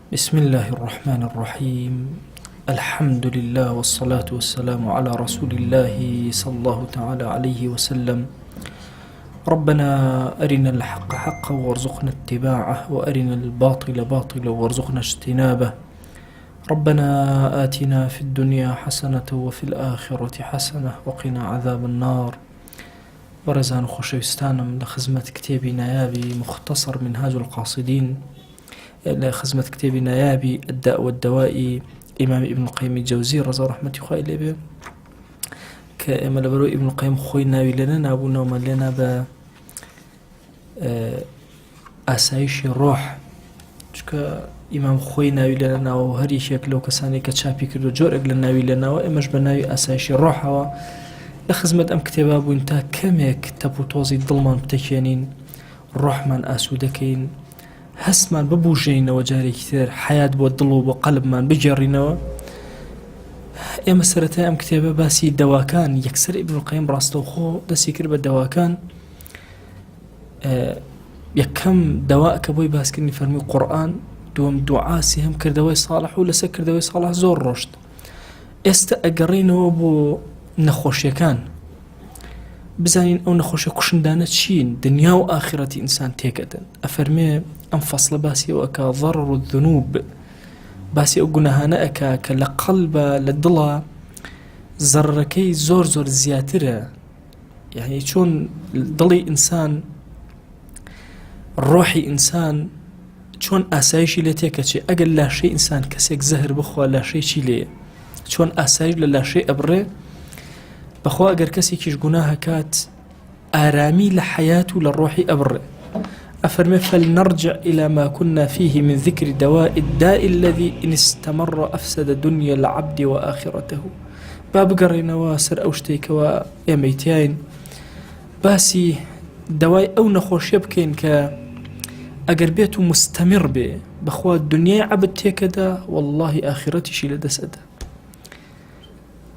بسم الله الرحمن الرحيم. الحمد لله والصلاة والسلام على رسول الله صلى الله تعالى عليه وسلم. ربنا أرنا الحق حقا وارزقنا اتباعه، وأرنا الباطل باطلا وارزقنا اجتنابه. ربنا آتنا في الدنيا حسنة وفي الآخرة حسنة وقنا عذاب النار. ورزان خوشوستانم لخزمة كتابي نيابي مختصر منهاج القاصدين، لخزمة كتابي نيابي الداء والدواء إمام ابن القيم الجوزي رضا رحمة خواه إليه كإما لبرو ابن القيم خوي ناوي لنا نابونا ومن لنا با أسايش الروح چكا إمام خوي ناوي لنا وهري شيك لو كساني كتشابي كردو جورق لناوي لنا وإماش بناوي أسايش الروح لخزمة أم كتابا بوينتا كميك تبو توزي ظلمان بتكيانين روح من أسودكين هسمان ببوجينەوە جارێکی حياة بۆ دڵ و بۆ قەلبمان بجێڕینەوە. ئێمە سەرەتای ئەم کتێبە باسی دەواکان یەکسەر ئیبن القەیم ڕاستەوخۆ دەستی کرد بە دەواکان. یەکەم دەوا کە بۆی باسکردنی فەرمی قورئان، دووەم دوعا، سێهەم کردەوەی ساڵح و لەسەر کردەوەی ساڵح زۆر ڕۆشت. ئێستا ئەگەڕێینەوە بۆ نەخۆشیەکان، بزانین ئەو نەخۆشیە کوشندانە چین، دنیا و ئاخرەتی ئینسان تێکەدەن. ئەفەرمێ ئەم فەسڵە باسی ئەو ئەکا ضەرر الذنوب، باسی ئەو گوناهانە ئەکا کە لە قەڵبە لە دڵە زەرەکەی زۆر زۆر زیاترە. یعنی چۆن دڵی ئینسان، ڕۆحی ئینسان چۆن ئاسایشی لێ تێکەچێ. ئەگەر لاشەی ئینسان کەسێک زەهر بخوا لاشەی چی لێیە، چۆن ئاسایش لە لاشەی ئەبڕێ. بەخوا ئەگەر کەسێکیش گوناه هەکات ئارامی لە حەیات و لە ڕۆحی ئەبڕێ. أفرمي فلنرجع إلى ما كنا فيه من ذكر دواء الداء الذي إن استمر أفسد دنيا العبد وآخرته. باب قرينا واسر أوشتيك ويميتين باسي دواء أو نخوش يبكين أقر بيته مستمر به بخوا الدنيا عبد تيكدا والله آخرتي شي لدسدا.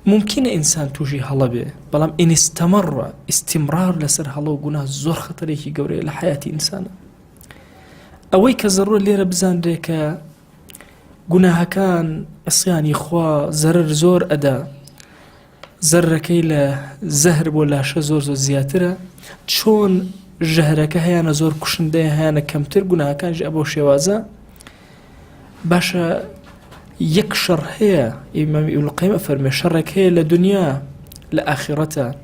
ممكن إنسان توجي هلا به بلام إن استمر استمرار لسر هلا وقناه زور خطريكي قوري لحياة إنسان. أوي كزرور اللي ربزان ريكا قناه كان عصياني خوا زرر زور أدا زركي له زهر ولا شزور زور زياترة شون جهرك هيانا زور كشنده هيانا كمتر قناه كان جابو شوازا باشا يكشر هي إمام ابن القيم فرمي شرك هي لدنيا لآخرته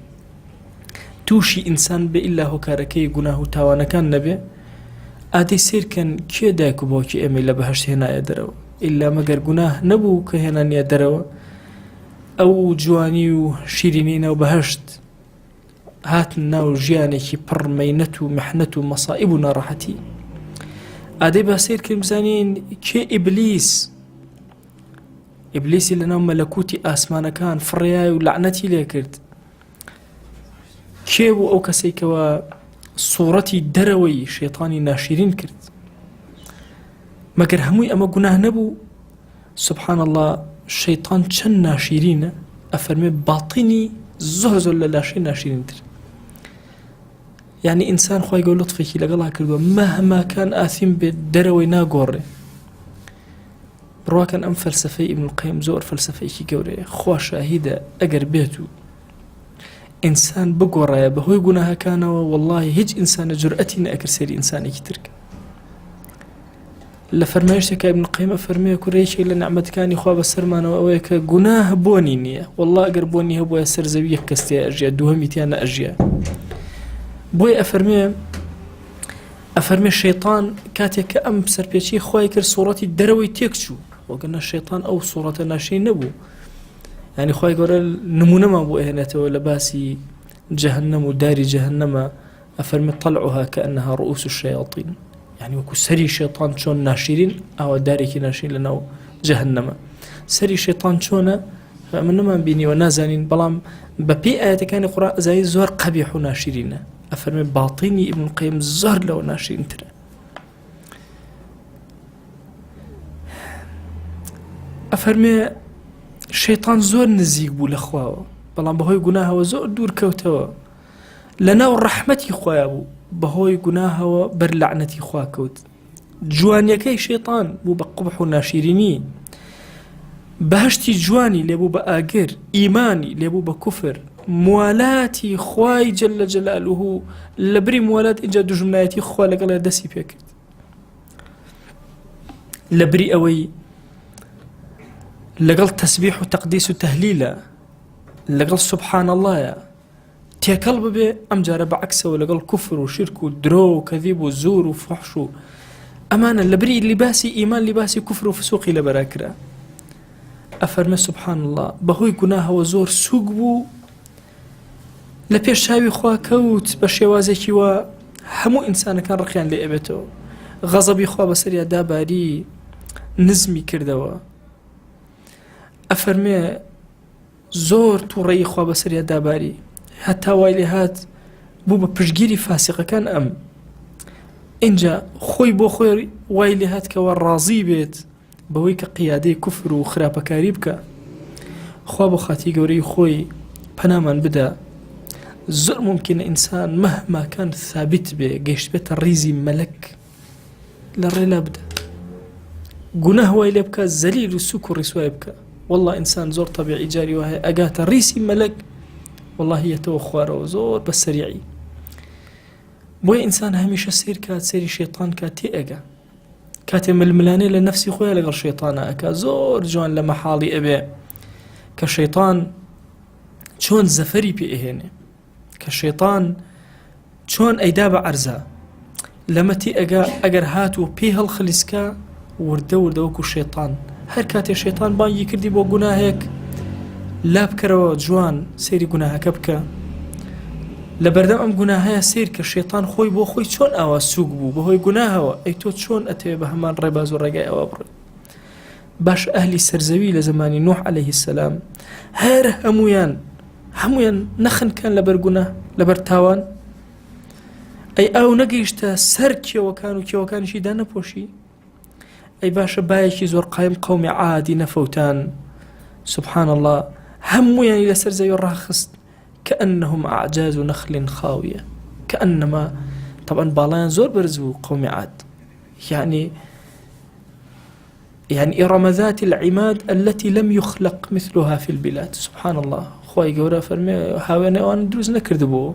توشي إنسان بإلا هو كاركي قناه تاوانا كان نبي آدي سير كان كي داكو بوكي إمي لبهشت هنا يدروا إلا مقر قناه نبو كهنا يدروا أو جواني وشيرينين وبهشت هاتنا وجياني كي بر مينتو محنتو مصائبنا راحتي. آدي باسير كمزانين كي إبليس لنا ملكوتي آسمان كان فرياي ولعنتي ليكرد كيو أو كسيكوا صورتي دروي شيطاني ناشرين كرد مگر هموي أما قناه نبو. سبحان الله الشيطان چن ناشرين أفرمي باطني زهزو للاشي ناشرين تر. يعني إنسان خواهي يقول لطفكي لقالها كردوا مهما كان آثم بدروي ناقوري. برواكن أم فلسفي ابن القيم زور فلسفي كي قوري خوا شاهدة أقر بيتو إنسان بقوري بهوي قناها كان والله هج إنسان جرأتنا أكر سيري إنساني كترك لفرمايشتك ابن القيم فرميه كريشي لنعمة كاني خوا بسرمان وأويك قناه بوني نية والله أقر بوني هبويا سر زوية كستيا أجيا دوهميتيانا أجيا بوي أفرميه الشيطان كاتيك أم سربيتشي خواي كر صورتي دروي تيكشو وقلنا الشيطان أو صورة ناشي نبو. يعني خواي قول نمونا ما بو إهنته ولا باسي جهنم وداري جهنم أفرمي طلعها كأنها رؤوس الشياطين. يعني وكو سري شيطان شون ناشرين أو داري كي ناشرين لنا جهنم سري شيطان شونه فمن ما بيني ونازانين بلام ببي آيات كان قراء زي زور قبيح ناشرين. أفرمي باطني ابن القيم زور لو ناشرين ترى. أفرمي الشيطان زور نزيق بو لخواه بلان بهوي قناها وزور دور كوتوا لنا ورحمتي خواه بهوي قناها وبر لعنتي خواه كوت. جوانیەکەی شەیطان بوو بە قوبح و ناشیرینی، بەهشتی جوانی لێبوو بە ئاگر، ئیمانی لێبوو بە کوفر، موالاتی خوای جەلە جەلالوه لە بری موالات اینجا دوژمنایەتی خوا لەگەڵ دەستی پێکرد، لە بری ئەوەی لەگەڵ تەسبیح و تەقدیس و تەهلیلە، لەگەڵ سوبحان اللهە تێکەڵ ببێ، ئەم جارە بەعکسەوە لەگەڵ کوفر و شرک و درۆ و کەذیب و زور و فحش و ئەمانە لە بری لیباسی ئیمان لیباسی کوفر و فسوقی لەبەرا کرا. ئەفەرمێ سوبحان الله بەهۆی گوناهەوە زۆر سووک بوو، لە پێش چاوی خوا کەوت بە شێوازێکی وە هەموو ئینسانەکان ڕقیان لێ ئەبێتەوە، غەزەبی خوا بەسەریا داباری، نزمی کردەوە. ئەفەرمێ زۆر تووڕەیی خوا بەسەریا داباری، هەتا وای لێ هات بوو بە پشتگیری فاسقەکان. ئەم اینجا خۆی بۆ خۆی وای لێ هات کەوە ڕازی بێت بەوەی کە قیادەی کوفر و خراپەکاری بکە. خوا بۆ خاتی گەورەی خۆی پەنامان بدە، زۆر ممکنە ئینسان مەهماکان ثابت بێ گەیشت بێتە ڕیزی مەلەک لە ڕێلا بدە، گوناه وای لێ بکە، زەلیل و سوک و ڕیسوای بکە. والله ئینسان زۆر طەبیعی جاری وایە ئەگاتە ڕیسی مەلەک والله یەتەوە خوارەوە زۆر بە سەریعی. بۆیە ئینسان هەمیشە سیر کات، سەیری شێطان کات تێ ئەگا، کاتێ ململانێ لە نەفسی خۆیان لەگەڵ شەیطانە ئەکا. زۆر جوان لە مەحاڵی ئەبێ کە شەیطان چۆن زەفەری پێ ئەهێنێ، کە شەیطان چۆن ئەیدا بە عەرزە لەمەتی ئەگا ئەگەر هات و پێی هەڵخلیسکە وردە وردەوەکو شەیطان. هەر کاتێ شەیطان بانگی کردی بۆ گوناهێک لا بکەرەوە جوان سەیری گوناهەکە بکە، لە بەردەم ئەم گوناهەیە سیر کە شەیطان خۆی بۆ خۆی چۆن ئاوا سووک بوو بەهۆی گوناهەوە، ئەی تۆ چۆن ئەتەوێ بە هەمان ڕێباز و ڕێگای ئەوە بڕێ. باش ئەهلی سەرزەوی لە زمانی نوح عەلەیهی سەلام هەر هەمویان نەخنکان لەبەر گوناه لەبەر تاوان، ئەی ئەو نەگەیشتە سەر کێوەکان و کێوەکانیشی دانەپۆشی. ئەی باشە بایەکی زۆر قایم قەومی عادی نەفەوتان سبحان الله هەمویانی لەسەر زەوی ڕاخست كأنهم أعجاز نخل خاوية، كأنما طبعا باڵایان زۆر بەرز بوو قومی عاد، يعني إرم ذات العماد التي لم يخلق مثلها في البلاد. سبحان الله خوای گەورە فەرمێ هاوێنە ئەوان دروست نەکردبوو،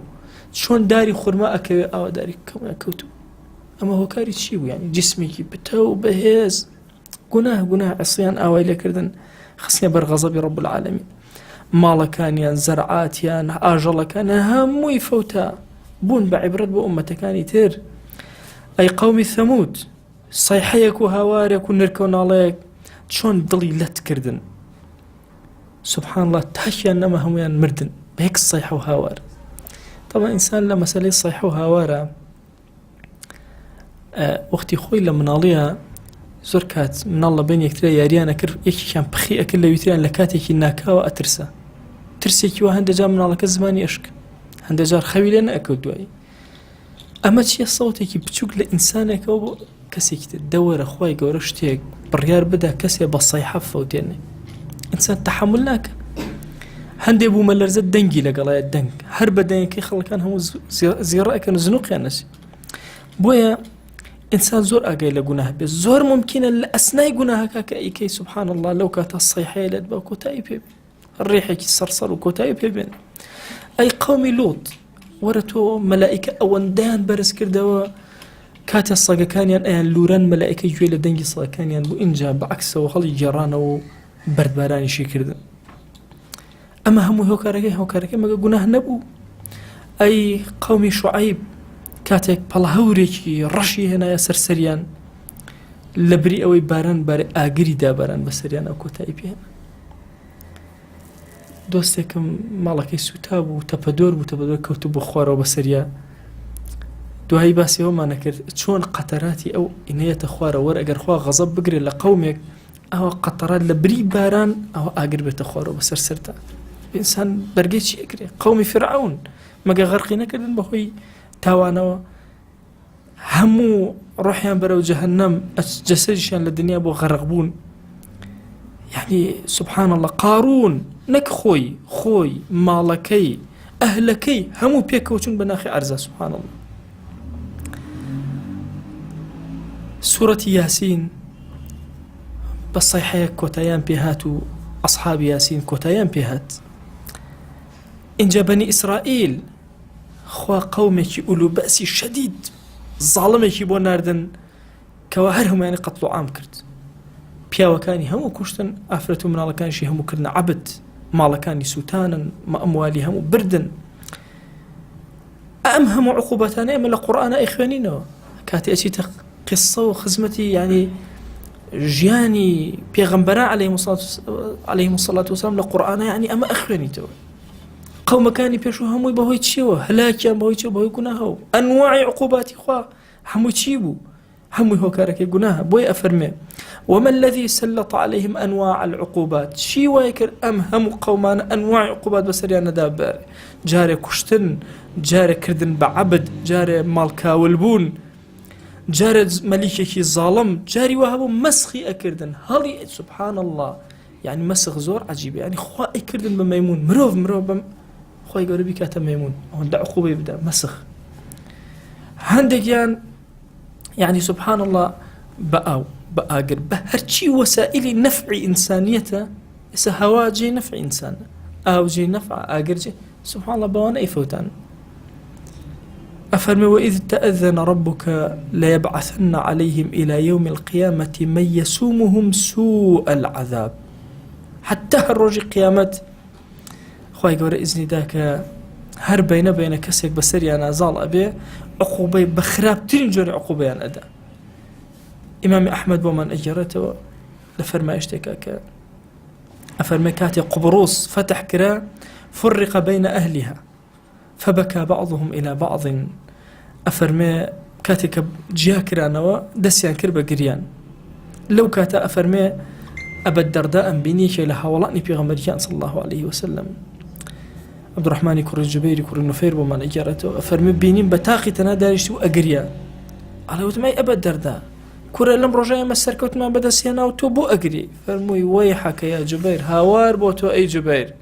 چۆن داری خورما ئەکەوێ ئەوە داری کەوتو. ئەمە هۆکاری چی بوو؟ يعني جسمێکی بتە و بەهێز، گوناه عصیان ئاوای لێکردن خستنە بەر غەزەبی رب العالمین. ماڵەکانیان، زەرعاتیان، ئاژەڵەکانیان هەمووی فەوتا بوون بە عیبرەت بۆ ئومەتەکانی تر. ئەی قەومی ثەمود سەیحەیەک و هاوارێک و نرکە و ناڵەیەک چۆن دڵی لەت کردن سبحان الله، تاکیان نەما هەمویان مردن بە یەک سەیحە و هاوار. طبعا ئینسان لە مەسەلەی سەیحە و هاوارە وەختی خۆی لە مناڵیە زۆر کات مناڵ لە بین یەکترە یاریانە کرد، یەکێکیان پخی ئەکرد لە ویتریان لە کاتێکی ناکاوە ئەترسە، ترسێکی وە هەندێک جار مناڵەکە زمانی ئەشک، هەندێک جار خەوی لێ نەئەکەوت دوایی. ئەمە چیە؟ سەوتێکی بچووک لە ئینسانێکەوە بۆ کەسێکی تر دەوەرە خوای گەورە شتێک بڕیار بدا کەسێ بە سەیحە فەوتێنێ، ئینسان تەحەمل ناکە. هەندێک بوو مەلەرزە دەنگی لەگەڵایە دەنگ، هەر بە دەنگەکەی خەڵکان هەموو زیێڕە ئەکەن و زنوقیان نەچێت. بۆیە ئینسان زۆر ئاگای لە گوناه بێت، زۆر ممکنە لە ئەسنای گوناهەکە کە ئیکەی سبحان الله لەو کاتە سەیحەیە لێت بە کۆتایی پێ بێت، ڕێحێکی سەرسەر و کۆتایی پێ بێن. ئەی قەومی لوط وەرە تۆ مەلائیکە ئەوەندەیان بەرز کردەوە کاتە سەگەکانیان ئەیان لوران مەلائیکە گوێ لە دەنگی سەگەکانیان بوو، اینجا بەعکسەوە هەڵی گێڕانەوە و بەردبارانیشی کردن. ئەمە هەموو هۆکارەکەی مەگە گوناه نەبوو. ئەی قەومی شوعەیب کاتێک پەڵە هەورێکی ڕەشی هێنایە سەرسەریان لە بری ئەوەی باران بارێ ئاگری داباران بەسەریان ئەو کۆتایی پێهێنا. دۆستێکم ماڵەکەی سوتا بوو، تەپەدۆر بوو، تەپەدۆر کەوتو بۆ خوارەوە بەسەریا. دوایی باسی ئەومانە کرد چۆن قەتەراتی ئەو ئینەیەتە خوارەوە، وەرە ئەگەر خوا غەزەب بگرێت لە قەومێک ئەوە قەتەرات لە بری باران ئەوە ئاگر بێتە خوارەوە بەسەر سەرتا. ئینسان بەرگەی چی ئەکرێ؟ قەومی فیرعەون مەگە غەرقی نەکردن بەهۆی تاوانەوە، هەموو ڕۆحیان بەرەو جەهەنەم، جەسەدیشیان لە دنیا بۆ غەرق بوون. یعنی سبحان الله قارون نەک خۆی ماڵەکەی ئەهلەکەی هەموو پێکەوچون بە ناخی عەرزە. سبحان الله سورة ياسين بصيحة كوتايان بيهات أصحاب ياسين كوتايان بيهات إنجا بني إسرائيل خوا قومك أولو بأس شديد ظالمك بو ناردن كواهرهم يعني قتلوا عام كرد پیاوەکانی هەموو کوشتن ئافرەت و مناڵەکانیشی هەموو کردنە عەبد ماڵەکانی سوتانن ئەموالی هەموو بردن ئەم هەموو عقوبەتانە ئێمە لە قورئانە ئەیخوێنینەوە کاتێ ئەچیتە قسە و خزمەتی یعنی ژیانی پێغەمبەران عەلەیهیمو سەڵات وەسەلام لە قورئانە یعنی ئەمە ئەخوێنیتەوە قەومەکانی پێشوو هەمووی بەهۆی چیەوە هەلاکیان بەهۆی چیەوە بەهۆی گوناهە و ئەنواعی عقوباتی خوا هەمووی چی بوو همو هوكارك جناها بوي أفرمي وما الذي سلط عليهم أنواع العقوبات شي وايكر أم هم قومان أنواع عقوبات بسريان دابر جاري كشتن جاري كردن بعبد جاري مالكا والبون جاري مليكي ظالم جاري وهبو مسخي أكردن هالي سبحان الله يعني مسخ زور عجيب يعني خوا أكردن بميمون مروف خوا يقول بي كاتا ميمون هون دا عقوبة يبدأ مسخ عندك يعني سبحان الله بأقر بهرشي وسائل نفع إنسانيته هواجي نفع إنسان أو جي نفع أقرجي سبحان الله بوانا يفوتان أفرمي وإذ تأذن ربك ليبعثن عليهم إلى يوم القيامة من يسومهم سوء العذاب حتى هالروج قيامة خواهي قوري إذني ذاك هر بين كسيك بسري أنا زال أبي عقوبة بخراب تنجر عقوبة أن أدا إمام أحمد ومن أجرته لفرما اشتكاك أفرمي كاتي قبروس فتح كرا فرق بين أهلها فبكى بعضهم إلى بعض أفرمي كاتي جيا كرانوا دسيان كربا قريان لو كاتا أفرمي أبا الدرداء بنيش لها ولاني بيغمريان صلى الله عليه وسلم عبد الرحمن كور الجبير كور النفير ومن أجرته أفرمي بينين بتاقي تنادارش وأقريا على وتماي أبا الدرداء كور لم رجاء مسر كوتما بدا سيانا وتوبو أقري فرموي ويحك يا جبير هاوار بوتو أي جبير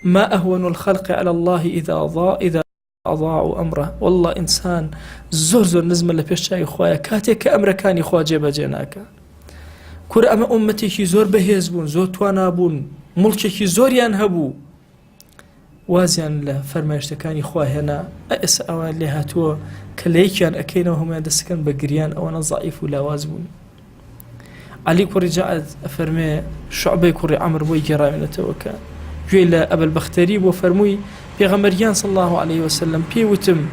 ما أهون الخلق على الله إذا أضاعوا أمره والله إنسان زور نزم اللي بيشتاي خوايا كاتك أمريكاني خوا جيبا جيناك كور أما أمتي كي زور بهيزبون زور توانابون ملكي كي زور ينهبو وازيان لفرمايشتكاني خوا هنا أئس أوان لها تو كليكيان أكينا وهم يدسكن بقريان أوانا ضعيف ولا وازبون علي كوري جاءت أفرمي شعبي كوري عمر بوي جرى من التوكا جويل أبا البختري وفرموي بيغمريان صلى الله عليه وسلم بي وتم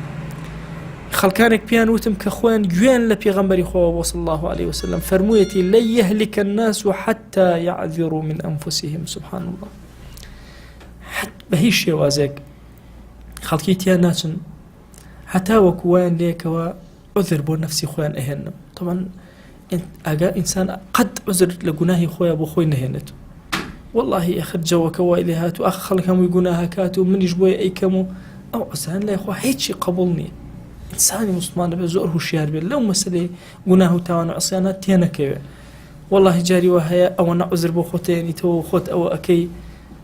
خلقانك بيان وتم كخوان جوين لبيغمبري خوا صلى الله عليه وسلم فرمويتي لن يهلك الناس حتى يعذروا من أنفسهم سبحان الله حتى بهيش شيء وازك خلقي تياناتن حتى وكوان ليك وعذر بو نفسي خوان أهنم طبعا أجا إنسان قد عذر لجناه خويا أبو خوي نهنته والله أخذ جوك وإلهات وأخ خلقهم يقولها كاتو من يجبوي أي كمو أو عسان لا يخوا هيك قبلني إنساني مسلمان بزوره الشيار بيه لو مسألة جناه تاوان عصيانات تيانا كيوه والله جاري وهي أو أنا عذر بو خوتيني تو خوت أو أكي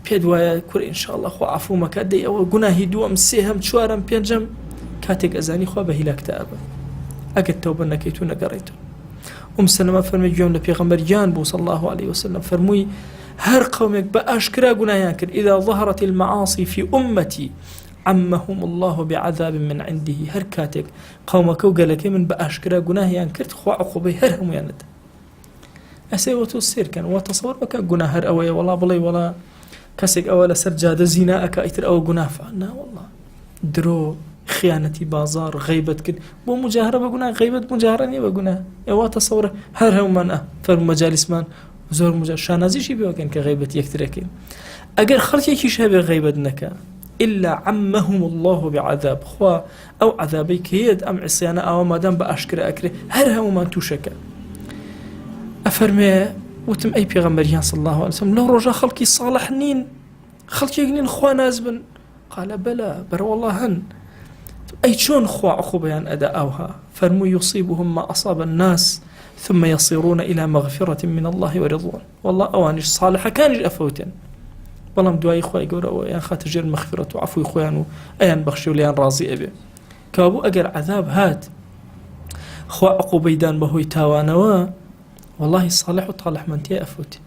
بيدوايا كور إن شاء الله خو عفو مكادي أو جناه دوام سيهم شوارم بينجم كاتك أزاني خو بهلاك تأبا أكد توبة نكيتو نقريتو سلمة فرمي جون لبيغمبر جانبو صلى الله عليه وسلم فرموي هر قومك بأشكرا جنايان كر إذا ظهرت المعاصي في أمتي عمهم الله بعذاب من عنده هر كاتك قومك وقالك من بأشكرا جنايان كرت خو عقوبي هرهم ياند أسيوتو السير كان وتصور بك جناه هر أوي والله بلي ولا كسك أولا سرجاد زناءك أيتر أو جناه فعنا والله درو خيانتي بازار غيبت كن مو مجاهرة بقولنا غيبت مجاهرة نية بقولنا يا تصوره هر هم من فرم مجالس من زور مجال شانازي شي بيوكن كغيبت يكتركين أجر خلتي كي شابه غيبت نكا إلا عمهم الله بعذاب خوا أو عذابي كيد أم عصيانة أو ما دام بأشكر أكره هر هم من توشك أفرمي وتم أي بيغمبر صلى الله عليه وسلم لو رجع خلقي صالح نين خلقي يقنين خوا نازبن قال بلى بر والله هن أي شون خوا عقوبيان أداءوها فرموا يصيبهم ما أصاب الناس ثم يصيرون إلى مغفرة من الله ورضوان والله أوانش صالحة كانش أفوتن والله مدواي إخوة يقولوا يا خاتر جير مغفرة وعفو إخوانو أيان بخشوا ليان راضي أبي كابو أجر عذاب هات خوا عقوبەیدان بەهۆی تاوانەوە والله صالح و تاڵەحمەندیە ئەفوتی.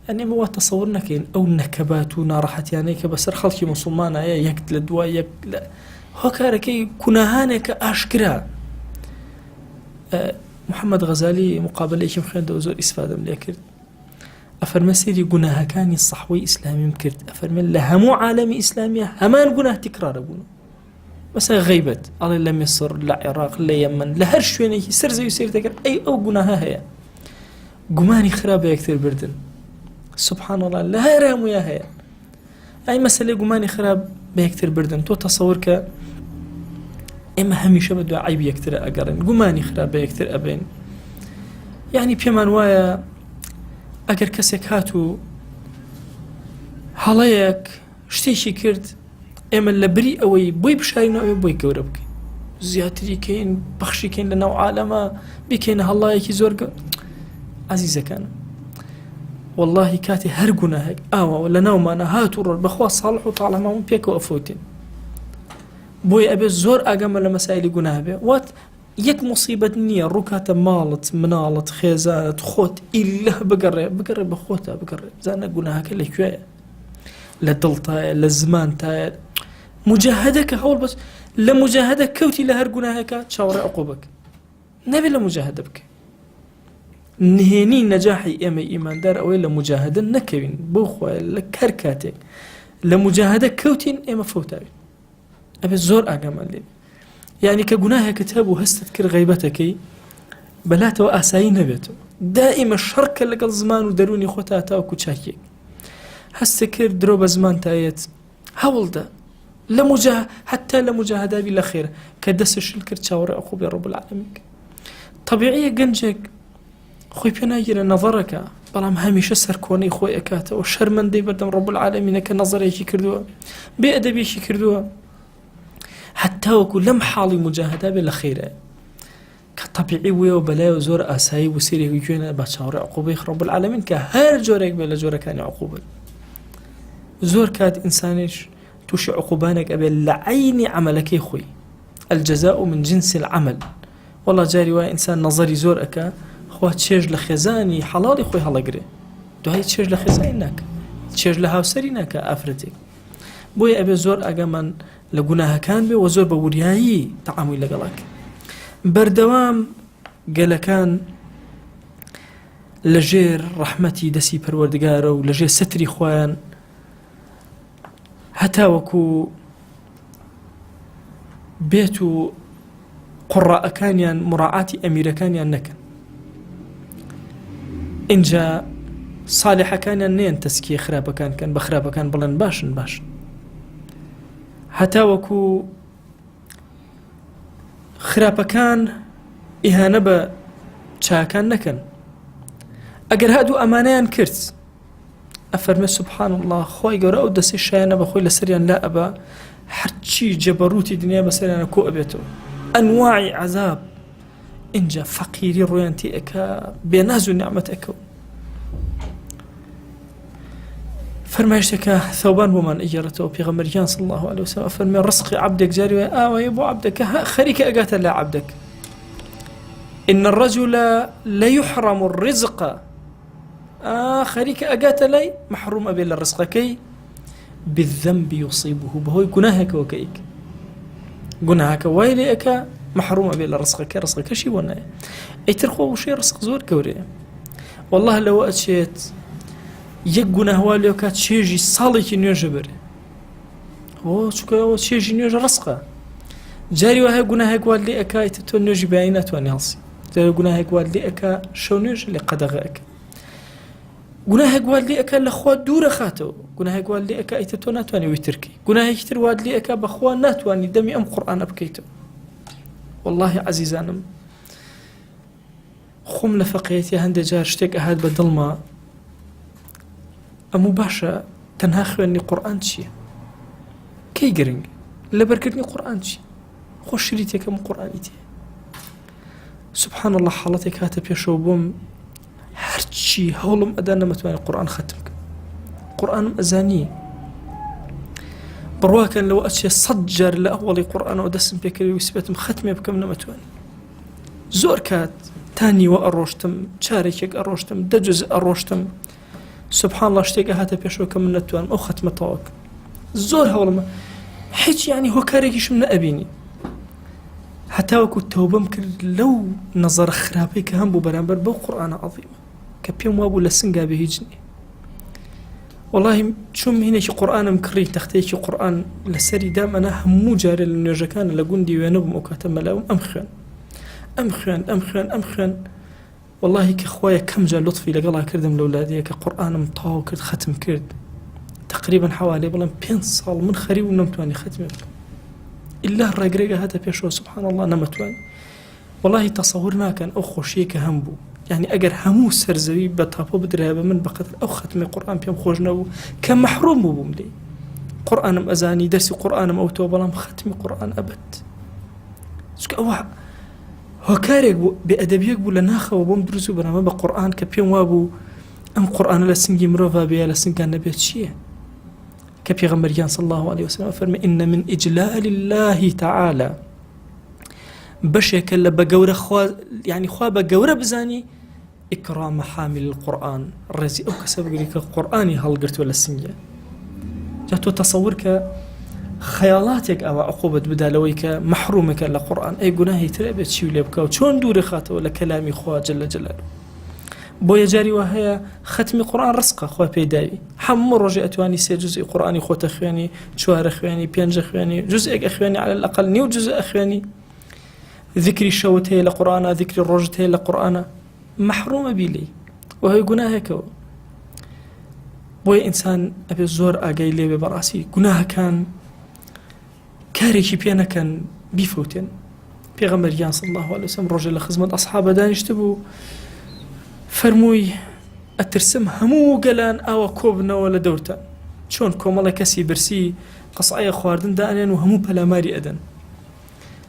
ئەنێ وا تەسەوور نەکەین ئەو نەکەبات و ناڕەحەتیانەی کە بەسەر خەڵکی موسڵمانایە یەک لە دوای یەک هۆکارەکەی گوناهانێکە ئاشکرا. محەممەد غەزالی مقابلەیەکیم خوێندەوە زۆر ئیسفادەم لێ کرد. ئەفەرمە سەیری گوناهەکانی سەحوەی ئیسلامیم کرد، ئەفەرمێ لە هەموو عالەمی ئیسلامیە هەمان گوناه تکرارە بوون. مثلا غیبەت ئەڵێ لە میسر، لە عێراق، لە یەمەن، لە هەر شوێنێکی سەر زەوی سیر دەکرد ئەو گوناهە هەیە. گومانی خراپ بە یەکتر بردن، سبحان الله، لە هەر هەموویە هەیە. ئەی مەسەلەی گومانی خراپ بە یەکتر بردن، تۆ تەسەوور کە ئێمە هەمیشە بە دوای عیب یەکترە ئەگەڕین، گومانی خراپ بە یەکتر ئەبین. یعنی پێمان وایە ئەگەر کەسێک هات و هەڵەیەک شتێکی کرد، ئێمە لە بری ئەوەی بۆی بشارینەوە بۆی گەورە بکەین، زیاتری کەین، بەخشیکەین لە ناو عالەمە، بکەینە هەڵایەکی زۆر عەزیزەکانم. والله کاتی هەر گوناهێک ئاوە لە ناومانە هات و ڕۆژ بەخوا ساڵح و تاڵەمەمون پێکەوە ئەفوتین. بۆی ئەبێ زۆر ئاگەمە لە مەسایلی گوناه بێ. وات یەک موسیبەت نییە ڕووکاتە ماڵت، مناڵت، خێزانت، خۆت ئیلە بگەڕێ بە خۆتە بگەڕێ، بزانە گوناهەکە لەکوێیە، لە دڵتایە، لە زمانتایە. مجاهدەکە هەوڵ بەس لە مجاهدە کەوتی لە هەر گوناهەکە چاوەڕێ عقوبەکە نەبێ لە مجاهدە بکە. نهێنی نەجاحی ئێمە ئیماندار ئەوەی لە مجاهدە نەکەوین، بۆ خۆیە لە هەر کاتێک لە مجاهدە کەوتین ئێمە فەوتاوین. ئەبێ زۆر ئاگامان لێ. یعنی کە گوناهێکت هەبوو هەستت کرد غیبەتەکەی بەلاتەوە ئاسایی نەبێتەوە، دائیمە شەڕکە لەگەڵ زمان و دەرونی خۆتا تاوەکو چاکێک. هەستە کرد درۆ بە زمانتایەت هەوڵدا حتى لە مجاهدابی لە خێر کە دەستە شل کرد چاوەڕێ عقوبەی ڕەب العالەمین. طبیعیە گەنجێک خۆی پێ ناگیرە نەظەرەکە، بەڵام هەمیشە سەرکۆنەی خۆی ئەکاتەوە، شەرمەندەی بەردەم ڕەب العالەمینە کە نەظەرێکی کردووە، بێ ئەدەبێکی کردووە. حتى وەکو لەم حاڵی مجاهدا بێ لە خێرە کە طبیعی وێەوە بەلایەوە زۆر ئاسایی و سێرێکی گوێنە بە چاوەڕێ عقوبەی ڕەب العالەمین کە هەر جۆرێک بێ لە جۆرەکانی عقوبەت. زۆر کات ئینسانیش تووشی عقوبانێک ئەبێ لە عەینی عەمەلەکەی خۆی، الجەزاء من جنس العمل. والله جاری وایە ئینسان نەزەری زۆر ئەکا، خوا چێژ لە خێزانی حەڵاڵی خۆی هەڵەگرێ، دوای چێژ لە خێزانی ناکە، چێژ لە هاوسەری ناکە ئافرەتێک. بۆیە ئەبێ زۆر ئاگامان لە گوناهەکان بێ و زۆر بە وریایی تەعاموی لەگەڵاکە. بەردەوام گەلەکان لەژێر ڕەحمەتی دەستی پەروەردگارە و لەژێر سەتری خۆیان هەتا وەکو بێت و قوڕائەکانیان مڕاعاتی ئەمیرەکانیان نەکەن. اینجا صالحەکانیان نێن تەسکیە خراپەکان کەن، بە خراپەکان بڵێن باشن باشن، هەتا وەکو خراپەکان ئیهانە بە چاکان نەکەن. ئەگەر هاتوو ئەمانەیان کرد ئەفەرمێ سبحان الله، خۆی گەورە ئەو دەستی شایانە بەخۆی لەسەریان لا ئەبا، هەرچی جەبەروتی دنیا بەسەریانە کۆ ئەبێتەوە، ئەنواعی عەزاب. اینجا فەقیری ڕۆیان تێ ئەکا، بێناز و نیعمەت ئەکەو. فەرمایشتێکە ثەوبان بۆمان ئەگێڕێتەوە، پێغەمبەریان صلی الله عليه وسلم ئەفەرمێ ڕزقی عەبدێک جاری وایە ئاوایە بۆ عەبدەکە خەریکە ئەگاتە لا عەبدەک. إن الرجل لا يحرم الرزق، خەریکە ئەگاتە لای محروم ئەبێ لە ڕزقەکەی، بالذنب يصيبه، بەهۆی گوناهێکەوە کە ئیک گوناهەکە وای لێ ئەکا محروم ئەبێ لە ڕزقەکەشی بۆ نایە. ئەیتر خۆ وشەی ڕزق زۆر گەورەیە. والله لەوە ئەچێت یەک گوناهوا لێ کات چێژی ساڵێکی نوێژە بەرێ، چکەوە چێژی نوێژە ڕزقە. جاری وایە گوناهێک وا لێ ئەکا ئیتر تۆ نوێژی بەیانی ناتوانێ هەڵسی، جاری گوناهێک وا لێ ئەکا شەو نوێژ لێ قەدەغە ئەکە، گوناهێک وا لێ ئەکا لە خوا دوورە خاتەوە، گوناهێک وا لێ ئەکا ئیتر تۆ ناتوانێ ویترکەی، گوناهێکی تر وا لێ ئەکا بەخوا ناتوانی دەمی ئەم قورئانە بکەیتەوە. والله عەزیزانم، خۆم لە فەقیهەتی هەندێک جار شتێک ئەهات بە دڵما، ئەموو باشە تەنها خوێنی قورئان چییە؟ کەی گرنگ لەبەرکردنی قورئان چییە؟ خۆ شریتێکم قورئانی تێ. سبحان الله، حاڵەتێک هاتە پێشەوە بۆم هەرچی هەوڵم ئەدا نەمەتوانێت قورئان ختم بکەم. قورئانم ئەزانی بڕواکەن لەوە ئەچێ 100 جار لە ئەوڵی قورئانەوە دەستم پێکردی ویسبەتم ختمێ بکەم نەمەتوانی. زۆر کات تانیوە ئەڕۆشتم چارێکێک ئەڕۆشتم 10 جوز ئەڕۆشتم سبحان الله شتێک هاتە پێشەوە کە من نەتوانم ئەو ختمە تەواو زۆر هەوڵمە هیچ یعنی هۆکارێکیشم نەئەبینی هەتا وەکو تەوبەم کرد لەو نەزەرە خراپەی کە هەم بوو بەرامبەر بەو قورئانە عەظیمە کە پێم وابوو لە سنگا بێ هیچ نییە والله چون هینێکی قورئانم کڕی تەختەیەکی قورئان لەسەری دام ئەنا هەموو جارێ لە نوێژەکانە لە گوندی وێنە بووم ئەو کاتە مەلاوم ئەم خوێن والله کە خوایە کەم جا لطفی لەگەڵا کردم لە وڵاتیە کە قورئانم تەواو کرد ختم کرد تقریبا حوالی بڵێم 5 ساڵ من خەریب و نەمتوانی ختمێ بکەم إلا ڕێگرێگە هاتە پێشەوە سبحان الله نەمەتوانی والله تەسەور ناکەن ئەو خۆشیە کە هەم بوو يعني ئەگەر هەموو سەرزەوی بە تاپۆ بدرێ بە من بەقەدر ئەو ختمی قورئان پێم خۆش نەبوو کە مەحروم بووم لێ قورئانم ئەزانی دەرسی قورئانم ئەوتەوە بەڵام ختمی قورئان ئەبەت چونکە ئەوە هۆکارێک بوو بێئەدەبیەک بوو لە ناخەوە بۆم دروست بوو بەرامبەر بە قورئان کە پێم وابوو ئەم قورئانە لە سنگی مرۆڤ بێ لە سنگان نەبێت چییە کە پێغەمبەریان صلی الله عليه وسلم فەرمێ إن من إجلال الله تعالى بەشێکە لە بە گەورە خوا يعني خوا بە گەورە بزانی إكرام حامل القرآن ڕێزی ئەو کەسە بگری کە قورئانی هەڵگرتووە لە سنگە جا تۆ تەسەور کە خەیاڵاتێک ئەوە عقوبەت بدا لەوەی کە مەحرومەکە لە قورئان ئەی گوناهی ترە بێت چی لێ بکە و چۆن دوورە خاتەوە لە کەلامی خوا جل جلاله بۆیە جاری وا هەیە ختمی قورئان ڕزقە خوا پێداوی هەموو ڕۆژێ ئەتوانی 3 جزئی قورئانی خۆتە خوێنی 4 خوێنی 5 خوێنی جزئێک ئەخوێنی على الأقل نيو جزء ئەخوێنی ذكري شەوت هەیە لە قورئانە ذكری ڕۆژت هەیە لە قورئانە محرومە بیلی وهي گوناهێکەوە بۆیە ئینسان ئەبێ زۆر ئاگای لێبێ بەڕاستی گوناهەکان کارێکی پێ نەکەن بیفوتێن پێغەمبەریان صلی الله عليه وسلم ڕۆژێ لە خزمەت ئەصحابە دانیشت بوو فەرمووی ئەترسم هەموو گەلان ئاوە کۆبنەوە لە دەورتان چۆن کۆمەڵە کەسی برسی قەسعەیە خواردن دائنێن و هەموو پەلاماری ئەدەن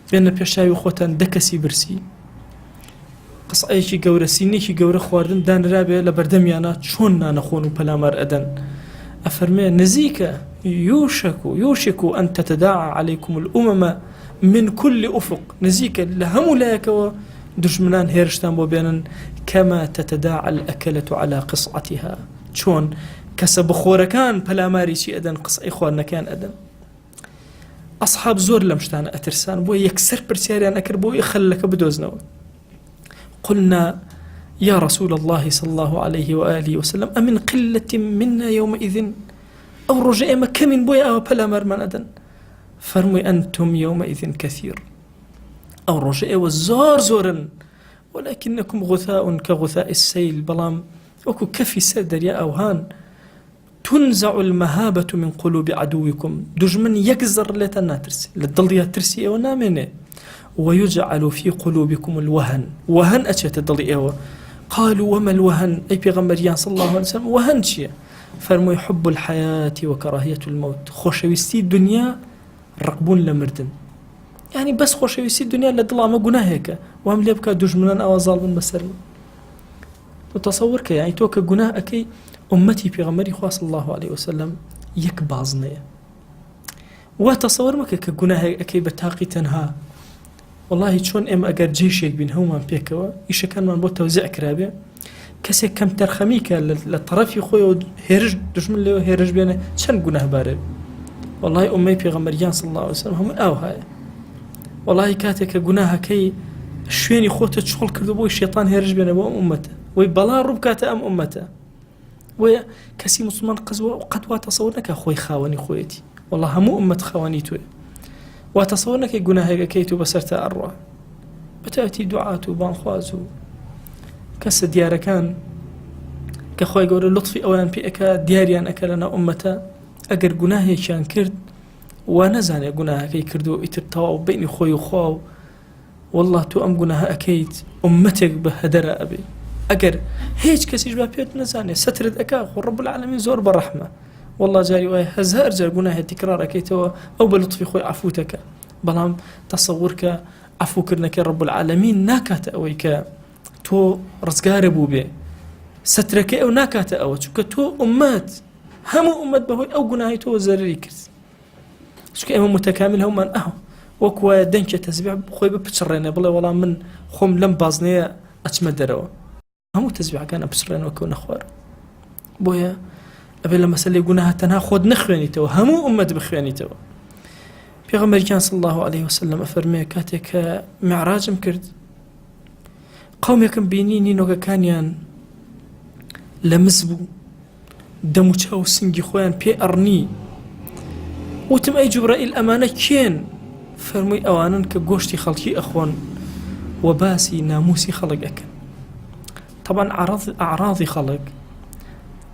بێنە پێشاوی خۆتان 10 کەسی برسی قەسعەیەکی گەورە سینێکی گەورە خواردن دانرابێ لە بەردەمیانە چۆن نانەخۆن و پەلامار ئەدەن ئەفەرمێ نزیکە يوشك أن تتداعى عليكم الأمم من كل أفق نزيك لهم لايكوا دجمنان هيرشتان بوبينن كما تتداعى الأكلة على قصعتها شون كسب خوركان بلا ماريشي أدن قصع إخواننا كان أدن أصحاب زور لمشتان أترسان بو يكسر برسياريان أكر بو يخلك بدوزنو قلنا يا رسول الله صلى الله عليه وآله وسلم أمن قلة منا يومئذ أو رجاء ما كمن بويا أو بلا مرمان أدن فرمي أنتم يومئذ كثير أو رجاء والزور زورا ولكنكم غثاء كغثاء السيل بلام وكو كفي سدر يا أوهان تنزع المهابة من قلوب عدوكم دجمن يكزر لتنا ترسي للضلية ترسي ونامنه ويجعل في قلوبكم الوهن وهن أشياء الضلية قالوا وما الوهن أي بيغمبريان صلى الله عليه وسلم وهن شيء فرموا يحب الحياة وكراهية الموت خوشويستي الدنيا رقبون لمردن يعني بس خوشويستي الدنيا لدلا ما قناه هيك وهم ليبكى دجمنان أو ظالم بسرم وتصور كي يعني توك قناه أكي أمتي بيغمبري خواه صلى الله عليه وسلم يك بازنية وتصور مكا كقناه أكي بتاقي تنها والله شون ام اگر جيشك بين هومان بيكوا ايش كان من بو توزيع كرابه كسي كم ترخميك للطرف خويا هرج دشمن له هرج بينه شن غناه بارد والله امي پیغمبريان صلى الله عليه وسلم هم او هاي والله كاتك غناها كي شويني خوته شغل كردو بو الشيطان هرج بينه بو امته وي بلا ربكات ام امته وي كسي مسلمان قد تصورنك اخوي خاوني خويتي والله هم امه خوانيتو وتصورنا كي جناه كيتو بسرت أروى بتأتي دعاة وبانخواز كس ديار كان كخوي يقول اللطفي أولا بيئك دياريان أكلنا أمتا أجر جناه كان كرد ونزان جناه كي كردو يترتوا بيني خوي وخاو والله تو أم جناه أكيد أمتك بهدر أبي أجر هيج كسيج بابيت نزاني سترد أكاخ ورب العالمين زور بالرحمة والله جاري وهي هزار جار قناه تكرار أكيتوا أو بلطفي خوي عفوتك بلام تصورك عفو كرنك رب العالمين ناكات أويك تو رزقار بوبي سترك أو ناكات أو شوك تو أمات هم أمات بهوي أو قناه تو زرري كرز شوك إما متكامل هم من وەکوە دەنگە تەزبیح خۆی بپچڕێنێ بڵێ وەڵام من خۆم لەم بازنەیە ئەچمە دەرەوە، هەموو تەزبیحەکان ئەپچڕێنەوە کەونە خوار. بۆیە ئەبێ لە مەسەلەی گوناها تەنها خۆت نەخوێنیتەوە، هەموو ئومەت بخوێنیتەوە. پێغەمبەرێکیان صلی الله عليه وسلم ئەفەرمێ کاتێک کە معراجم کرد، قەومێکم بینی نینۆگەکانیان لە مز بوو، دەم و چاو و سنگی خۆیان پێ ئەڕنی. وتم ئەی جوبرائیل ئەمانە کێن؟ فەرمووی ئەوانن کە گۆشتی خەڵکی ئەخۆن و باسی ناموسی خەڵک ئەکەن. طبعا ئەعراضی خەڵک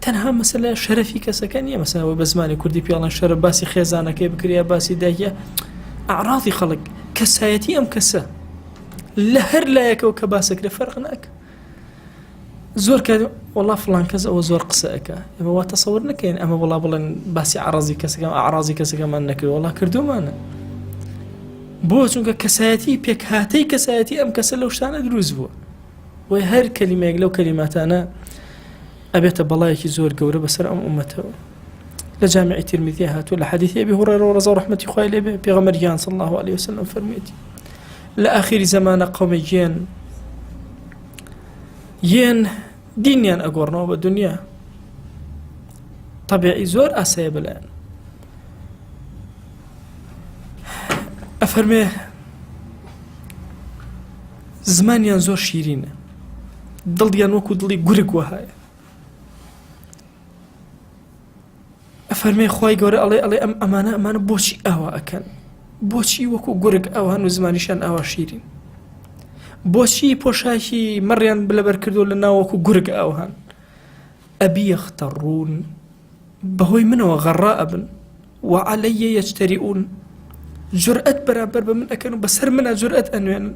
تەنها مەسەلە شەرەفی کەسەکە نییە، مەسەلەوە بە زمانی کوردی پێڵەن شەرەف باسی خێزانەکەی بکریا، باسی دایکە، ئەعراضی خەڵک کەسایەتی ئەم کەسە لە هەر لایەکەوە کە باسەکرێ فەرق ناکە. زۆر کات وەڵا فڵان کەس ئەوە زۆر قسە ئەکا، ئێمە وا تەسەوور نەکەین ئەمە وەڵا بڵێن باسی عەرەزی کەسەکەم ئەعراضی کەسەکەمان نەکرد، وەڵا کردومانە. بۆ چونکە کەسایەتی پێکهاتەی کەسایەتی ئەم کەسە لەو شتانە دروست بووە. وی هەر کەلیمەیەک لەو کەلیماتانە ئەبێتە بەڵایەکی زۆر گەورە بەسەر ئەم ئومەتەوە. لە جامعی ترمذی هاتووە لە حەدیثی ئەبی هورەیرە ڕەضی الله ڕەحمەتی خوای لێ بێ، پێغەمبەریان صلی الله عليه وسلم فەرموویەتی لە ئاخری زەمانە قەومێک یەن دینیان ئەگۆڕنەوە بە دنیا، طەبیعی زۆر ئاسایە بەلایەن. ئەفەرمێ زمانیان زۆر شیرینە، دڵیان وەکو دڵی گورگ وهایە. ئەفەرمێ خوای گەورە ئەڵێ ئەم ئەمانە بۆچی ئاوا ئەکەن؟ بۆچی وەکو گورگ ئەوان و زمانیشان ئاوا شیرین؟ بۆچی پۆشاکی مەڕیان بلەبەر کردو لە ناوەکو گورگ ئەوهان؟ ئەبی یەختەڕون، بەهۆی منەوە غەڕا ئەبن، وعەلەیە یەجتەریئون، جورئەت بەرامبەر بە من ئەکەن و بەسەر منە جورئەت ئەنوێنن.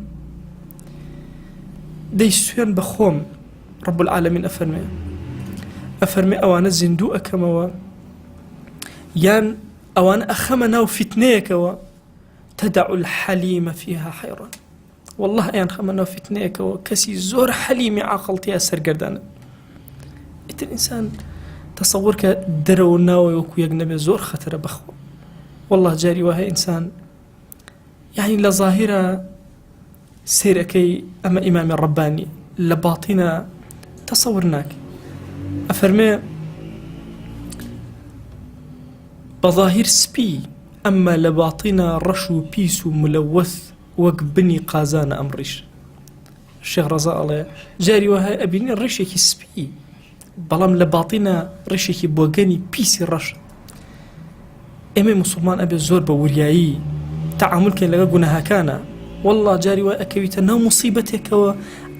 دەی سوێن بە خۆم رب العالمین ئەفەرمێ ئەوانە زیندوو ئەکەمەوە یان ئەوانە ئەخەمە ناو فیتنەیەکەوە تەدەع الحەلیمە فیها حەیڕان، والله ئەیان خەمە ناو فیتنەیەکەوە کەسی زۆر حەلیمی عاقڵتیە سەرگەردانە. ئیتر ئینسان تەسەوور کە دەرەوە ناوەوە وەکو یەک نەبێ زۆر خەتەرە بەخۆ. والله جاری وایە ئینسان یعنی لە ظاهرە سیرەکەی ئەمە ئیمامی ڕەبانی، لە باڵتینە تەسەور ناکە. ئەفەرمێ بەظاهر سپی، ئەمما لە باڵتینە ڕەش و پیس و ملەوەث وەک بنی قازانە ئەم ڕیش. شێخ ڕەزا ئەڵێ جاری وایە ئەبینی ڕیشێکی سپی، بەڵام لە باڵتینە ڕیشێکی بۆگەنی پیسی ڕەشە. ئێمە موسڵمان ئەبێ زۆر بە وریایی تەعاملکەین لەگەڵ گوناهەکانە. والله جاری وای ئەکەویتە ناو موسیبەتێکەوە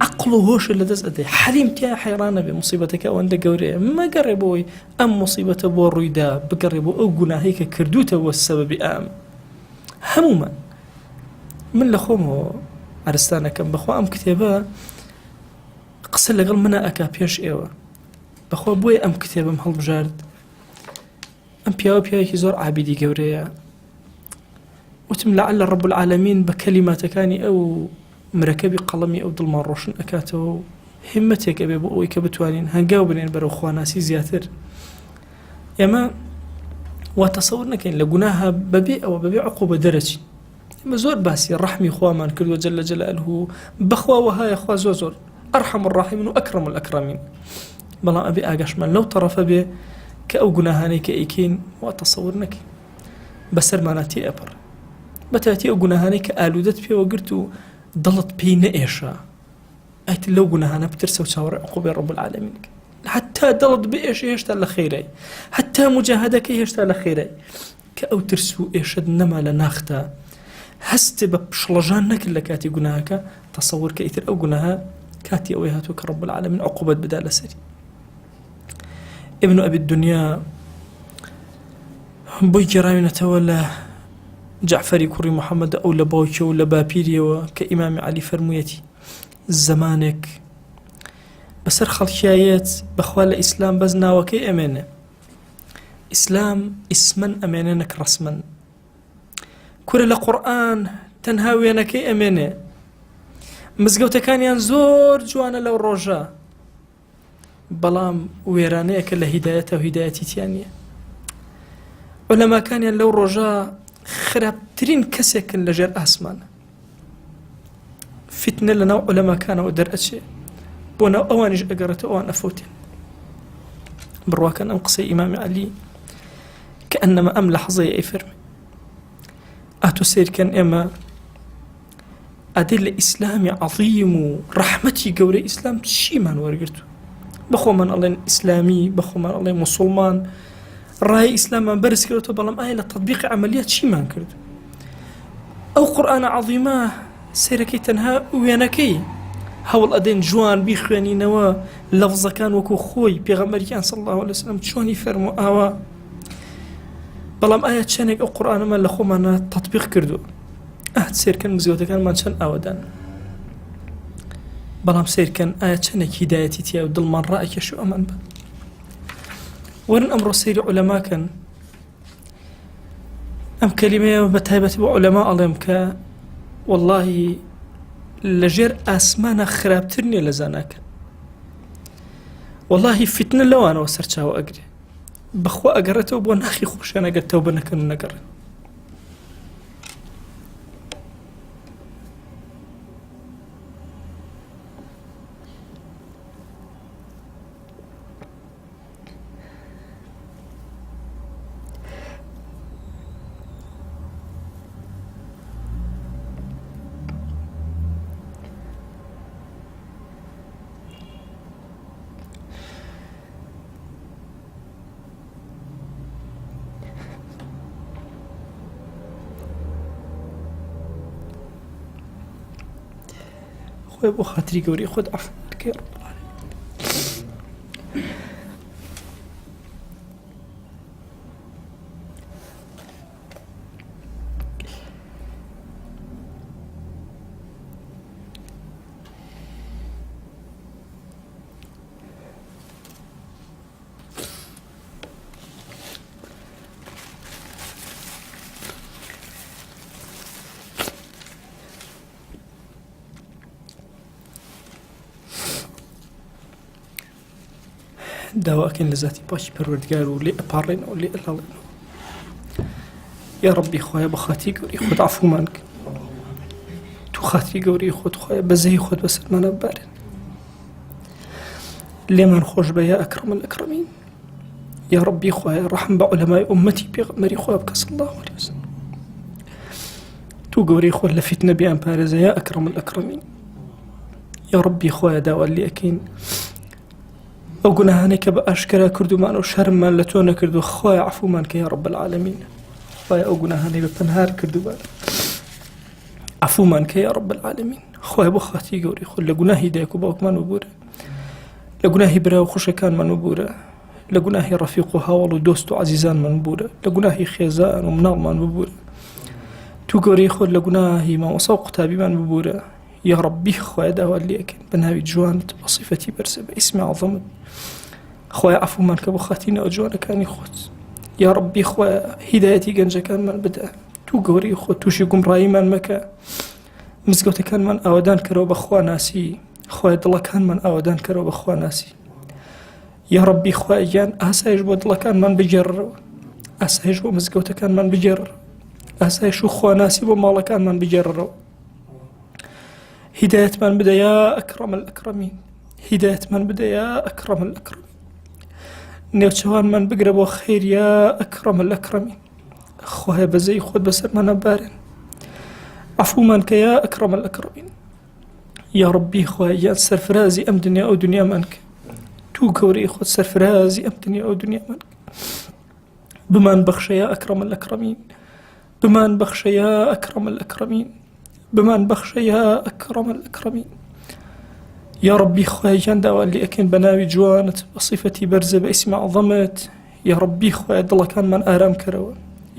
عقل و هۆشە لەدەست ئەدەی، حەلیم تیا حەیڕانە بێ مصیبەتەکە ئەوەندە گەورەیە، مەگەڕێ بۆی ئەم مصیبەتە بۆ ڕوویدا، بگەڕێ بۆ ئەو گوناهەی کە کردوتەوە سەبەبی ئەم. هەمومان من لە خۆمەوە ئەرستانەکەم بەخوا ئەم کتێبە قسە لەگەڵ منە ئەکا پێش ئێوە، بەخوا بۆیە ئەم کتێبم هەڵبژارد. ئەم پیاوەیەکی زۆر عابیدی گەورەیە، وتم لعل رب العالمين بكلماتكاني أو مركبي قلمي أو ظلم الروشن أكاته همتك أبي بقوي كبتوانين هنجاو بنين برو خواناسي زياتر يما وتصورنا كين لقناها ببيع أو ببيع عقوبة درجة يما زور باسي الرحمي خوا من كل وجل جلاله بخوا وهاي خوا زور أرحم الراحمين وأكرم الأكرمين بلا أبي أقاش من لو طرف به كأو قناهاني كأيكين وتصورنا كين بسر ماناتي أبر بتاتي أو قناهاني كآلودت فيه وقرتو ضلت بين إيشا أيت لو قناهانا بترسو تشاور عقوبة رب العالمين حتى ضلت بإيش يشتى لخيري حتى مجاهدك يشتى لخيري كأو ترسو إيش نما لناختا هست بشلجان نكل لكاتي قناهك تصور كإثر أو قناها كاتي أويهاتك رب العالمين عقوبة بدال سري ابن أبي الدنيا بوي جراينا تولى جعفري كوري محمد أو لباوكي أو لبابيري كإمام علي فرمويتي زمانك بسر خلشايات بخوال إسلام بزنا وكي أمانة إسلام اسما أماننك رسما كل القرآن تنهاوينك أمانة مزقوتكان ينزور جوانا لو الرجاء بلام ويرانيك لهدايته وهدايتي تانية ولما كان لو الرجاء خراب خراپترین کەسێکن لەژێر ئاسمانە. فتنە لەناو عولەماکانەوە دەرئەچێ بۆ ناو ئەوانیش ئەگەڕێتەوە ئەوان ئەفەوتێن. بڕواکەن ئەم قسەی ئیمامی عەلی کە ئەنەمە ئەم لەحظەیە ئەیفەرمێ ئاتۆ سیرکەن ئێمە ئەدێ لە ئیسلامی عەظیم و ڕەحمەتی گەورەی ئیسلام چیمان وەرگرتو، بەخۆمان ئەڵێن ئیسلامی، بەخۆمان ئەڵێن موسڵمان، ڕای ئیسلامان بەرز کردەوە، بەڵام ئایا لە تەطبیقی عەمەلیات چیمان کرد؟ ئەو قورئانە عەظیمە سیرەکەی تەنها وێنەکەی هەوڵ ئەدەین جوان بیخوێنینەوە، لەفزەکان وەکو خۆی پێغەمبەریان صلی الله علیه وسلم چۆنی فەرموو ئاوا، بەڵام ئایا چەندێک ئەو قورئانەمان لە خۆمانە تەطبیق کردووە؟ ئەهات سیرکەن مزگەوتەکانمان چەند ئاوەدان، بەڵام سیرکەن ئایا چەندێک هیدایەتی تیا و دڵمان ڕائەکێشێ ئەمان بە. وەرن ئەمڕۆ سەیری عولەماکەن. ئەم کەلیمەیە بە تایبەتی بۆ عولەما ئەڵێم کە وەڵڵاهی لەژێر ئاسمانە خراپتر نییە لە زاناکە. وەڵڵاهی فتنە لەوانەوە سەرچاوە ئەگرێ، بەخوا ئەگەڕێتەوە بۆ ناخی خۆشیان ئەگەر تەوبە نەکەن و نەگەڕێن. خۆی بۆ خاتری گەورەی خۆت عەفو بکەی رب العالمین. داواکەین لە ذاتی پاکی پەروەردگار و لێ ئەپاڕێنەوە لێ ئەلاڵێنەوە. یا ڕەبی خۆیە بە خاتی گەورەی خۆت عەفومان کە، تو خاتری گەورەی خۆت خۆیە بەزەی خۆت بەسەرمانە ببارێن، لێمان خۆش بە یا ئەکرەم الئەکرەمین. یا ڕەبی خۆیە ڕەحم بە عولەمای ئومەتی پێغەمبەری خۆ بکە صلی الله علیه وسلم. تو گەورەی خۆت لە فتنە بیان پارێزە یا ئەکرەم الئەکرەمین. یا ڕەبی خۆیە داوا لێ ئەکەین ئەو گوناهانەی کە بە ئاشکرا کردومان و شەرممان لە تۆ نەکردو، خۆیە عەفومان کە یا رب العالمین. خۆیە ئەو گوناهانەی بە پەنهار کردومان عەفومان کە یا رب العالمین. خۆیە بۆ خاتی گەورەی خۆت لە گوناهی دایک و باوکمان وبورە، لە گوناهی برا و خوشەکانمان وبورە، لە گوناهی ڕەفیق و هاوڵ و دۆست و عەزیزانمان وبورە، لە گوناهی خێزان و مناڵمان وبورە، تو گەورەی خۆت لە گوناهی مامۆسا و قوتابیمان وبورە. یا ربی خۆیە داوا لێ ئەکەین بە ناوی جوانت بە صیفەتی بەرزە بە ئیسمی عەظەمت، خۆیە عەفومان کە بۆ خاتینەوە جوانەکانی خۆت. یا ربی خۆیە هیدایەتی گەنجەکانمان بدە، تو گەورەی خۆت تووشی گومڕاییمان مەکە، مزگەوتەکانمان ئاوادان کەرەوە بە خوا ناسی، خۆیە دڵەکانمان ئاوادان کەرەوە بە خوا ناسی. یا ربی خۆیە گیان ئاسایش بۆ دڵەکانمان بگێڕەوە، ئاسایش بۆ مزگەوتەکانمان بگێڕەوە، ئاسایش و خوا ناسی بۆ ماڵەکانمان بگێڕەوە. هدایەتمان بدە یا ئەکرەم الئەکرەمین، هدایەتمان بدە یا ئەکرەم الئەکرەمین. نێوچەوانمان بگرە بۆ خەیر یا ئەکرەم الئەکرەمین. خۆیە بەزەی خۆت بەسەرمانە بارێن، عەفومان کە یا ئەکرەم الئەکرەمین. یا ربی خۆیە گیان سەرفرازی ئەم دنیا ئەو دنیامان کە، تو گەورەی خۆت سەرفرازی ئەم دنیا ئەو دنیامان کە. بمان بەخشە یا ئەکرەم الئەکرەمین، بمان بەخشە یا ئەکرەم الئەکرەمین، بمان بەخشە یا ئەکرەم الئەکرەمین. یا ربی خۆیە گیان داوا لێ ئەکەین بە ناوی جوانت بە صیفەتی بەرزە بە ئیسمی عەظەمت. یا ربی خۆیە دڵەکانمان ئارام کەرەوە،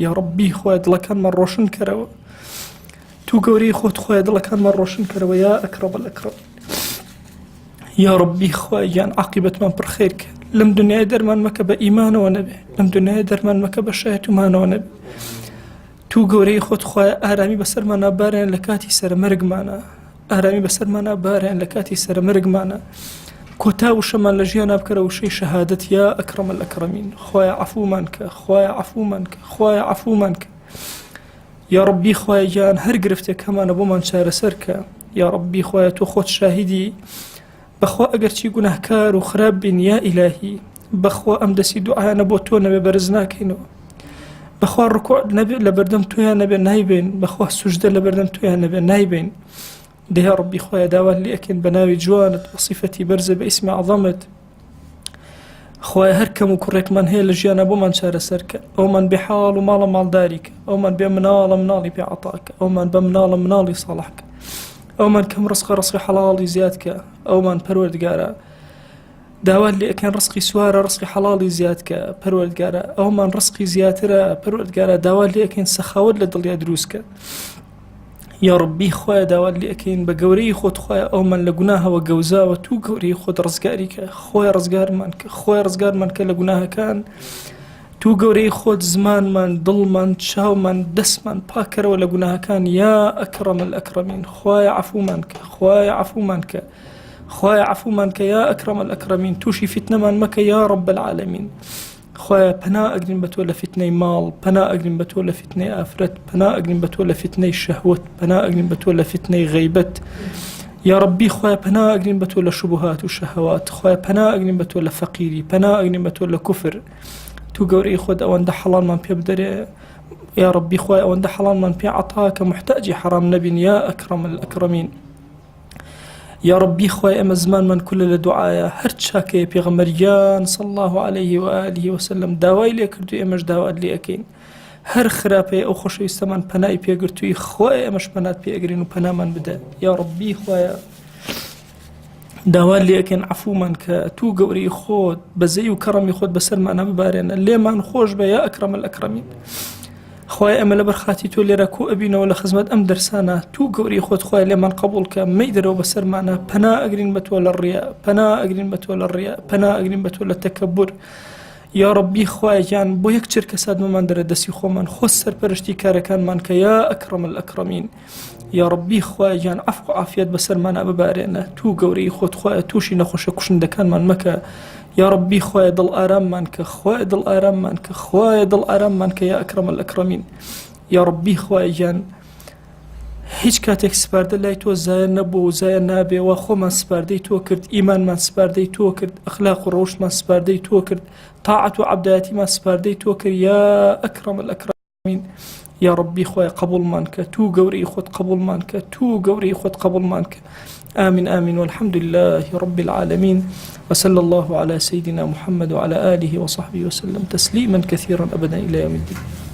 یا ربی خۆیە دڵەکانمان ڕۆشن کەرەوە، تو گەورەی خۆت خۆیە دڵەکانمان ڕۆشن کەرەوە یا ئەکرەم الئەکرەمین. یا ربی خۆیە گیان عاقبەتمان پڕ خەیر کە، لەم دنیای دەرمان مەکە بە ئیمانەوە نەبێ، لەم دنیای دەرمان مەکە بە شایەتومانەوە نەبێ. تو گەورەی خۆت خۆیە ئارامی بەسەرمانە بارێن لە کاتی سەرمەرگمانە، ئارامی بەسەرمانە بارێن لە کاتی سەرمەرگمانە، کۆتا وشەمان لە ژیانە بکەرە وشەی شەهادەت یا ئەکرەم الئەکرەمین. خۆیە عەفومان کە، خۆیە عەفومان کە، خۆیە عەفومان کە. يا ربي خوايا جان هر گرفتێک هەمانە بۆمان چارەسەرکە. یا ربی خوایا تۆ خۆت شاهدی بەخوا ئەگەرچی گوناهکار و خراپ بین یا ئیلاهی بەخوا ئەم دەستی دوعایانە بۆ تۆ نەبێ بەرز ناکەینەوە، بەخوا ڕکوع لە بەردەم تۆیان نەبێ نایبین، بەخوا سوژدە لە بەردەم تۆیان نەبێ نایبین. دەیا ڕبی خۆیان داوات لێ ئەکەین بە ناوی جوانت بە صیفەتی بەرزە بە ئیسمی عەظەمت. خۆی هەر کەم و کوڕێکمان هەیە لە ژیانە بۆمان چارەسەرکە، ئەومان بێ حاڵ و ماڵە ماڵداریکە، ئەومان بێ مناڵە مناڵی پێ عەتاکە، ئەومان بە مناڵە مناڵی ساڵحکە، ئەومان کەم ڕزقی حەڵاڵی زیادکە، ئەومان پەروەردگارە داوات لێ ئەکەین ڕزقی سوارە ڕزقی حەڵاڵی زیادکە پەروەردگارە، ئەومان ڕزقی زیاترە پەروەردگارە داوات لێ ئەکەین سەخاوت لە دڵیا دروستکە. یا ربی خۆی داوات لێ ئەکەین بە گەورەی خۆت خۆی ئەومان لە گوناهەوە گەوزاوە تو گەورەی خۆت ڕزگاریکە، خۆی ڕزگارمان کە، خۆی ڕزگارمان کە لە گوناهەکان، تو گەورەی خۆت زمانمان دڵمان چاومان دەستمان پاکەرەوە لە گوناهەکان. یا ئەکرەم الئەکرەمین خۆی عەفومان کە، خۆی عەفومان کە، خۆی عەفومان کە یا ئەکرەم الئەکرەمین، تووشی فیتنەمان مەکە یا رب العالمین. خۆی پەنا ئەگرین بە تۆ لە فیتنەی ماڵ، پەنا ئەگرین بە تۆ لە فیتنەی ئافرەت، پەنا ئەگرین بە تۆ لە فیتنەی شەهوەت، پەنا ئەگرین بە تۆ لە فیتنەی غەیبەت. یا ربی خۆی پەنا ئەگرین بە تۆ لە شوبهات و شەهەوات، خۆی پەنا ئەگرین بە تۆ لە فەقیری، پەنا ئەگرین بە تۆ لە کوفر. تو گەورەی خۆت ئەوەندە حەڵالمان پێ بدەرێ یا ربی خۆی ئەوەندە حەڵالمان پێ عەتا کە محتاجی حەرام نەبین یا ئەکرەم الئەکرەمین. یا ربی خۆی ئەمە زمانمان کولە لە دوعایە، هەر چاکەیە پێغەمبەریان صلی الله عليه وآله وسلم داوای لێ کردو ئێمەش داوات لێ ئەکەین. هەر خراپەیە ئەو خۆشەویستەمان پەنای پێگرتووی خۆی ئەمەش پەنات پێئەگرین و پەنامان بدە. یا ربی خۆیە داوات لێ ئەکەین عەفومان کە، تو گەورەی خۆت بەزەی و کەڕەمی خۆت بەسەرمانە ببارێنە، لێمان خۆش بە یا ئەکرەم الئەکرەمین. خۆی ئەمە لەبەر خاتی تۆ لێرە کۆ ئەبینەوە لە خزمەت ئەم دەرسانە، تو گەورەی خۆت خۆی لێمان قبوڵ کە، مەی دەرەوە بەسەرمانە، پەنا ئەگرین بە تۆ لە ڕیا، پەنا ئەگرین بە تۆ لە ڕیا، پەنا ئەگرین بە تۆ لە تەکەببور. یا ربی خۆی گیان بۆ یەک چرکە سادمەمان دەرە دەستی خۆمان خۆست سەرپەرشتی کارەکانمان کە یا ئەکرەم الئەکرەمین. یا ربی خۆی گیان عەفو و عافیەت بەسەرمانە ببارێنە، تو گەورەی خۆت خۆی تووشی نەخۆشە کوشندەکانمان مەکە. یا ربی خۆی دڵ ئاراممان کە، خۆی دڵ ئاراممان کە، خۆی دڵ ئاراممان کە یا ئەکرەم الئەکرەمین. یا ربی خۆی گیان هیچ کاتێک سپاردە لای تۆ زایە نەبوو و زایە نابێ، وا خۆمان سپاردەی تۆ کرد، ئیمانمان سپاردەی تۆ کرد، ئەخلاق و ڕەوشمان سپاردەی تۆ کرد، تاعەت و عەبدایەتیمان سپاردەی تۆ کرد یا ئەکرەم الئەکرەمین. یا ربی خۆی قبوڵمان کە، تو گەورەی خۆت قبوڵمان کە، تو گەورەی خۆت قبوڵمان کە. آمين آمين والحمد لله رب العالمين وصلى الله على سيدنا محمد وعلى آله وصحبه وسلم تسليما كثيرا أبدا إلى يوم الدين.